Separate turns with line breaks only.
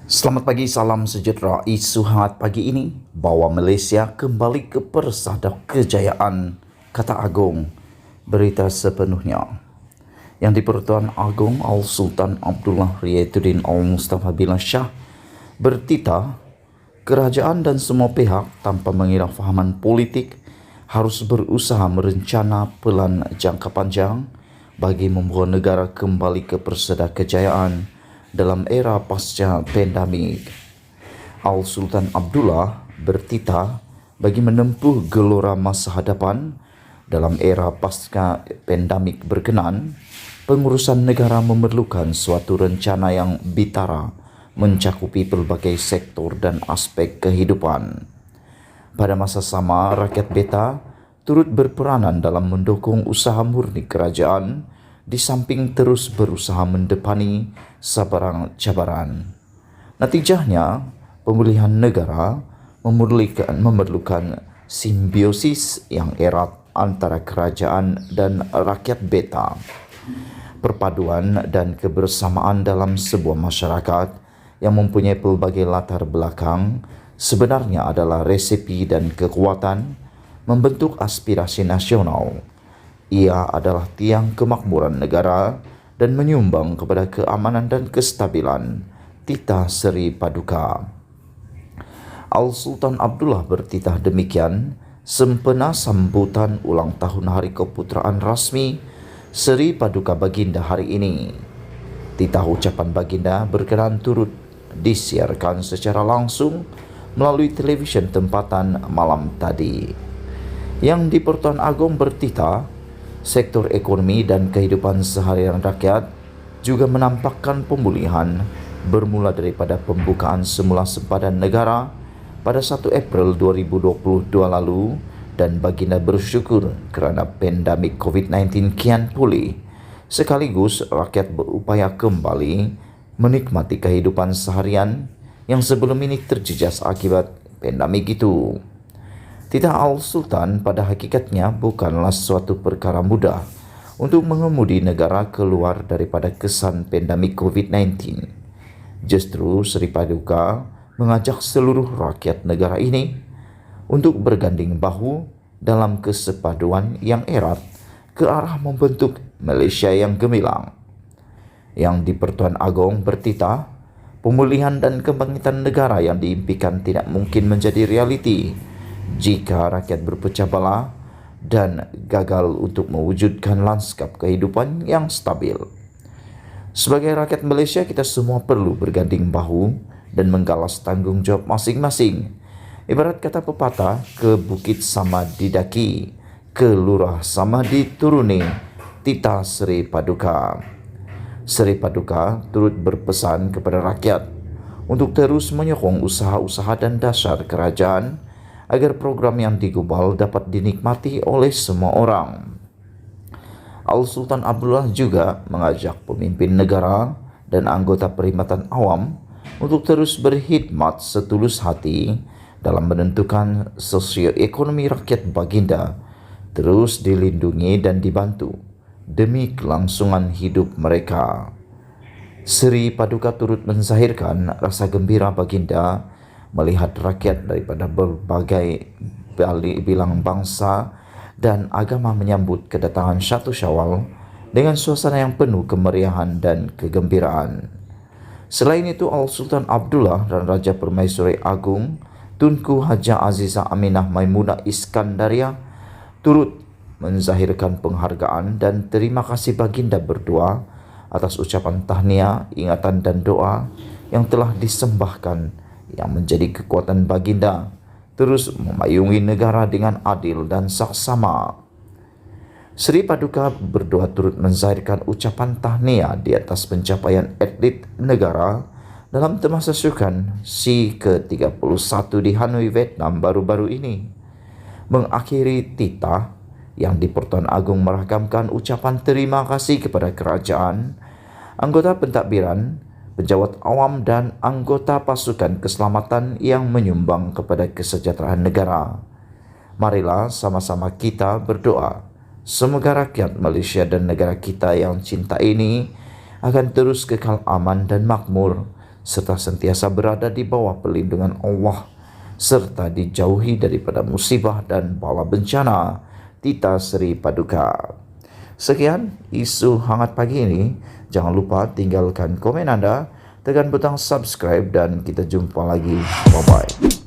Selamat pagi, salam sejahtera. Isu hangat pagi ini bawa Malaysia kembali ke persada kejayaan, kata Agong. Berita sepenuhnya. Yang di-Pertuan Agong Al-Sultan Abdullah Riayatuddin Al-Mustafa Billah Shah bertitah, kerajaan dan semua pihak tanpa mengira fahaman politik harus berusaha merencana pelan jangka panjang bagi membawa negara kembali ke persada kejayaan dalam era pasca pandemik. Al-Sultan Abdullah bertitah bagi menempuh gelora masa hadapan dalam era pasca pandemik berkenan. Pengurusan negara memerlukan suatu rencana yang bitara mencakupi pelbagai sektor dan aspek kehidupan. Pada masa sama, rakyat beta turut berperanan dalam mendukung usaha murni kerajaan di samping terus berusaha mendepani sabarang cabaran. Natijahnya, pemulihan negara memerlukan simbiosis yang erat antara kerajaan dan rakyat beta. Perpaduan dan kebersamaan dalam sebuah masyarakat yang mempunyai pelbagai latar belakang sebenarnya adalah resepi dan kekuatan membentuk aspirasi nasional. Ia adalah tiang kemakmuran negara dan menyumbang kepada keamanan dan kestabilan. Titah Seri Paduka. Al-Sultan Abdullah bertitah demikian sempena sambutan ulang tahun Hari Keputeraan Rasmi Seri Paduka Baginda hari ini. Titah ucapan Baginda berkenan turut disiarkan secara langsung melalui televisyen tempatan malam tadi. Yang di-Pertuan Agong bertitah, sektor ekonomi dan kehidupan seharian rakyat juga menampakkan pemulihan bermula daripada pembukaan semula sempadan negara pada 1 April 2022 lalu, dan Baginda bersyukur kerana pandemik COVID-19 kian pulih, sekaligus rakyat berupaya kembali menikmati kehidupan seharian yang sebelum ini terjejas akibat pandemik itu. Titah Al-Sultan pada hakikatnya bukanlah suatu perkara mudah untuk mengemudi negara keluar daripada kesan pandemik COVID-19. Justru Seri Paduka mengajak seluruh rakyat negara ini untuk berganding bahu dalam kesepaduan yang erat ke arah membentuk Malaysia yang gemilang. Yang di-Pertuan Agong bertitah, pemulihan dan kebangkitan negara yang diimpikan tidak mungkin menjadi realiti jika rakyat berpecah belah dan gagal untuk mewujudkan lanskap kehidupan yang stabil. Sebagai rakyat Malaysia, kita semua perlu berganding bahu dan menggalas tanggungjawab masing-masing. Ibarat kata pepatah, ke bukit sama didaki, ke lurah sama dituruni. Titah Seri Paduka. Seri Paduka turut berpesan kepada rakyat untuk terus menyokong usaha-usaha dan dasar kerajaan agar program yang digubal dapat dinikmati oleh semua orang. Al-Sultan Abdullah juga mengajak pemimpin negara dan anggota perkhidmatan awam untuk terus berkhidmat setulus hati dalam menentukan sosioekonomi rakyat Baginda terus dilindungi dan dibantu demi kelangsungan hidup mereka. Seri Paduka turut menzahirkan rasa gembira Baginda melihat rakyat daripada berbagai bilang bangsa dan agama menyambut kedatangan 1 Syawal dengan suasana yang penuh kemeriahan dan kegembiraan. Selain itu, Al-Sultan Abdullah dan Raja Permaisuri Agung Tunku Haja Azizah Aminah Maimunah Iskandaria turut menzahirkan penghargaan dan terima kasih Baginda berdua atas ucapan tahniah, ingatan dan doa yang telah disembahkan, yang menjadi kekuatan Baginda terus memayungi negara dengan adil dan saksama. Seri Paduka berdoa turut menzahirkan ucapan tahniah di atas pencapaian atlet negara dalam temasa sukan SEA ke-31 di Hanoi, Vietnam baru-baru ini. Mengakhiri titah, yang di-Pertuan Agong merakamkan ucapan terima kasih kepada kerajaan, anggota pentadbiran, pejabat awam dan anggota pasukan keselamatan yang menyumbang kepada kesejahteraan negara. Marilah sama-sama kita berdoa semoga rakyat Malaysia dan negara kita yang cinta ini akan terus kekal aman dan makmur serta sentiasa berada di bawah perlindungan Allah, serta dijauhi daripada musibah dan bala bencana. Tita Sri Paduka. Sekian isu hangat pagi ini. Jangan lupa tinggalkan komen Anda, tekan butang subscribe dan kita jumpa lagi. Bye-bye.